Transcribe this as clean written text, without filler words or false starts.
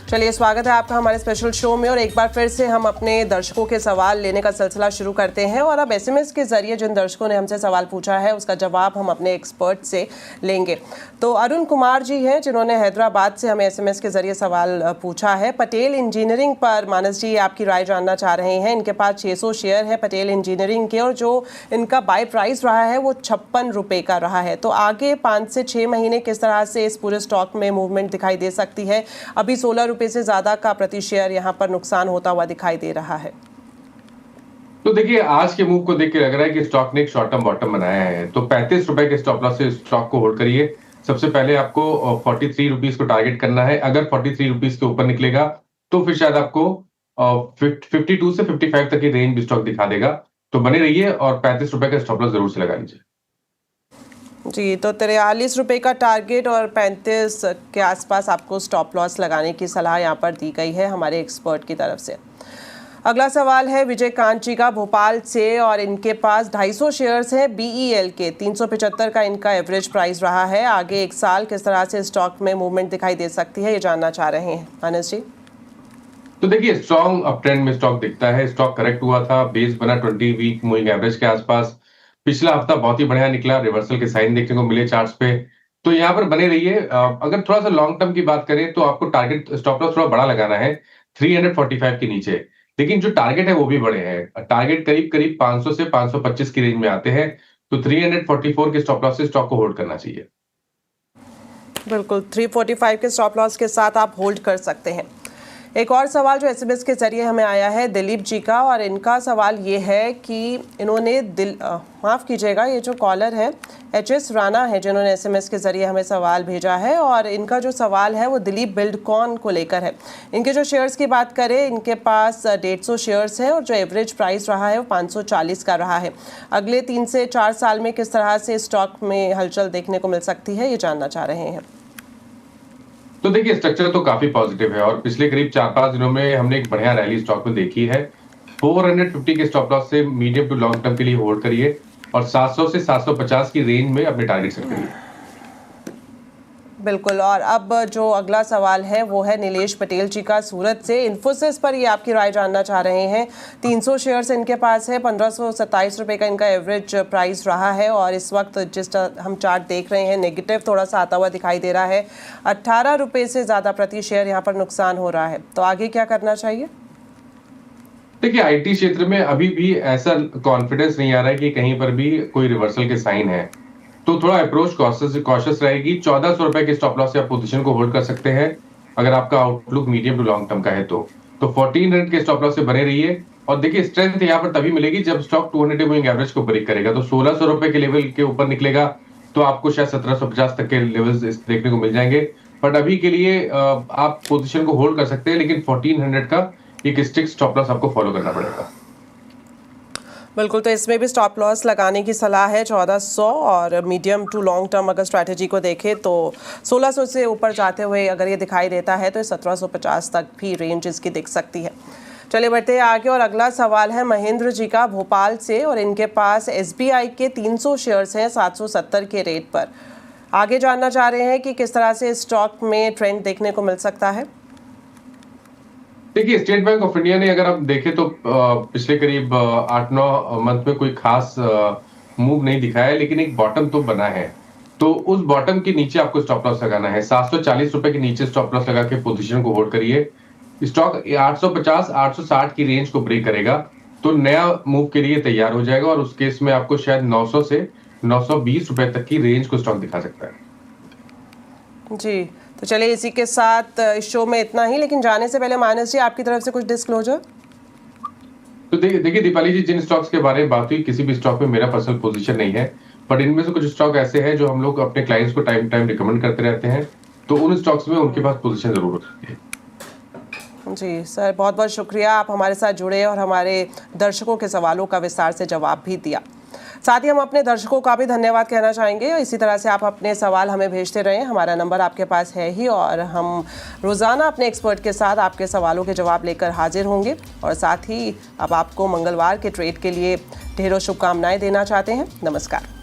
चलिए, स्वागत है आपका हमारे स्पेशल शो में और एक बार फिर से हम अपने दर्शकों के सवाल लेने का सिलसिला शुरू करते हैं और अब एसएमएस के जरिए जिन दर्शकों ने हमसे सवाल पूछा है उसका जवाब हम अपने एक्सपर्ट से लेंगे। तो अरुण कुमार जी हैं जिन्होंने हैदराबाद से हमें एसएमएस के जरिए सवाल पूछा है। पटेल इंजीनियरिंग पर मानस जी आपकी राय जानना चाह रहे हैं। इनके पास 600 शेयर है पटेल इंजीनियरिंग के और जो इनका बाय प्राइस रहा है वो 56 रुपये का रहा है। तो आगे 5 से 6 महीने किस तरह से इस पूरे स्टॉक में मूवमेंट दिखाई दे सकती है? अभी 16 रुपये से ज़्यादा का प्रति शेयर यहाँ पर नुकसान होता हुआ दिखाई दे रहा है। तो देखिए, आज के मूव को देख के लग रहा है कि स्टॉक ने एक शॉर्ट टर्म बॉटम बनाया है। तो 35 रुपए के स्टॉप लॉस से स्टॉक को होल्ड करिए। सबसे पहले आपको 43 रुपीज को टारगेट करना है। अगर 43 रुपीज के ऊपर निकलेगा तो फिर शायद आपको 52 से 55 तक की रेंज भी स्टॉक दिखा देगा। तो बने रहिए और 35 रुपए का स्टॉप लॉस जरूर से लगा लीजिए। जी, तो 43 रुपये का टारगेट और 35 के आसपास आपको स्टॉप लॉस लगाने की सलाह यहाँ पर दी गई है हमारे एक्सपर्ट की तरफ से। अगला सवाल है विजय कांत जी का भोपाल से और इनके पास 250 शेयर्स हैं BEL के। 375 का इनका एवरेज प्राइस रहा है। आगे एक साल किस तरह से स्टॉक में मूवमेंट दिखाई दे सकती है, ये जानना चाह रहे हैं मानस जी। तो देखिए, स्ट्रॉन्ग अप ट्रेंड में स्टॉक दिखता है। स्टॉक करेक्ट हुआ था, बेस बना 20 वीक मूविंग एवरेज के आसपास। पिछला हफ्ता बहुत ही बढ़िया निकला, रिवर्सल के साइन देखने को मिले चार्ट्स पे। तो यहाँ पर बने रहिए। अगर थोड़ा सा लॉन्ग टर्म की बात करें तो आपको टारगेट स्टॉप लॉस थोड़ा बड़ा लगाना है 345 के नीचे। लेकिन जो टारगेट है वो भी बड़े हैं। टारगेट करीब करीब 500 से 525 की रेंज में आते हैं। तो 344 के स्टॉप लॉस से स्टॉक को होल्ड करना चाहिए। बिल्कुल, 345 के स्टॉप लॉस के साथ आप होल्ड कर सकते हैं। एक और सवाल जो एसएमएस के जरिए हमें आया है दिलीप जी का और इनका सवाल ये है कि इन्होंने माफ़ कीजिएगा, ये जो कॉलर है HS राणा है जिन्होंने एसएमएस के जरिए हमें सवाल भेजा है और इनका जो सवाल है वो दिलीप बिल्डकॉन को लेकर है। इनके जो शेयर्स की बात करें, इनके पास 150 शेयर्स हैं और जो एवरेज प्राइस रहा है वो 540 का रहा है। अगले 3 से 4 साल में किस तरह से स्टॉक में हलचल देखने को मिल सकती है, ये जानना चाह रहे हैं। तो देखिए, स्ट्रक्चर तो काफी पॉजिटिव है और पिछले करीब 4-5 दिनों में हमने एक बढ़िया रैली स्टॉक में देखी है। 450 के स्टॉप लॉस से मीडियम टू लॉन्ग टर्म के लिए होल्ड करिए और 700 से 750 की रेंज में अपने टारगेट सेट करिए। बिल्कुल, और अब जो अगला सवाल है वो है नीलेश पटेल जी का सूरत से। इन्फोसिस पर ये आपकी राय जानना चाह रहे हैं। 300 शेयर्स इनके पास है। 1527 रुपये का इनका एवरेज प्राइस रहा है और इस वक्त जिस हम चार्ट देख रहे हैं नेगेटिव थोड़ा सा आता हुआ दिखाई दे रहा है। 18 रुपये से ज़्यादा प्रति शेयर यहाँ पर नुकसान हो रहा है। तो आगे क्या करना चाहिए? देखिए, IT क्षेत्र में अभी भी ऐसा कॉन्फिडेंस नहीं आ रहा है कि कहीं पर भी कोई रिवर्सल के साइन है। तो थोड़ा अप्रोच कॉशियस रहेगी। 1400 रुपए के स्टॉप लॉस से आप पोजीशन को होल्ड कर सकते हैं अगर आपका outlook medium to long term का है। तो 1400 के स्टॉप लॉस से बने रहिए और देखिए, स्ट्रेंथ यहाँ पर तभी मिलेगी जब स्टॉक 200 मूविंग एवरेज को ब्रेक करेगा। तो 1600 रुपए के लेवल के ऊपर निकलेगा तो आपको शायद 1750 तक के लेवल्स देखने को मिल जाएंगे। बट अभी के लिए आप पोजीशन को होल्ड कर सकते हैं, लेकिन 1400 का एक स्ट्रिक्ट स्टॉप लॉस आपको फॉलो करना पड़ेगा। बिल्कुल, तो इसमें भी स्टॉप लॉस लगाने की सलाह है 1400 और मीडियम टू लॉन्ग टर्म अगर स्ट्रैटेजी को देखें तो 1600 से ऊपर जाते हुए अगर ये दिखाई देता है तो 1750 तक भी रेंज इसकी दिख सकती है। चलिए बढ़ते हैं आगे और अगला सवाल है महेंद्र जी का भोपाल से और इनके पास SBI के 300 शेयर्स हैं 770 के रेट पर। आगे जानना चाह रहे हैं कि किस तरह से स्टॉक में ट्रेंड देखने को मिल सकता है। देखिए, स्टेट बैंक ऑफ इंडिया ने अगर आप देखें तो पिछले करीब 8-9 मंथ में कोई खास मूव नहीं दिखाया है, लेकिन एक बॉटम तो बना है। तो उस बॉटम के नीचे आपको स्टॉप लॉस लगाना है। 740 रुपए के नीचे स्टॉप लॉस लगा के पोजीशन को होल्ड करिए। स्टॉक 850-860 की रेंज को ब्रेक करेगा तो नया मूव के लिए तैयार हो जाएगा और उस केस में आपको शायद 900 से 920 रुपए तक की रेंज को स्टॉक दिखा सकता है। जी, तो चलिए इसी के साथ इस शो में इतना ही, लेकिन जाने से पहले मानस जी आपकी तरफ से कुछ डिस्क्लोजर। तो देखिए दीपाली जी, जिन स्टॉक्स के बारे में बात हुई, किसी भी स्टॉक में मेरा पर्सनल पोजीशन नहीं है, बट इनमें से कुछ स्टॉक ऐसे हैं जो हम लोग अपने क्लाइंट्स को टाइम टाइम रिकमेंड करते रहते हैं। तो उन स्टॉक्स में उनके पास पोजीशन जरूर हो सकती है। जी सर, बहुत बहुत शुक्रिया, आप हमारे साथ जुड़े और हमारे दर्शकों के सवालों का विस्तार से जवाब भी दिया। साथ ही हम अपने दर्शकों का भी धन्यवाद कहना चाहेंगे और इसी तरह से आप अपने सवाल हमें भेजते रहें। हमारा नंबर आपके पास है ही और हम रोज़ाना अपने एक्सपर्ट के साथ आपके सवालों के जवाब लेकर हाजिर होंगे। और साथ ही अब आपको मंगलवार के ट्रेड के लिए ढेरों शुभकामनाएं देना चाहते हैं। नमस्कार।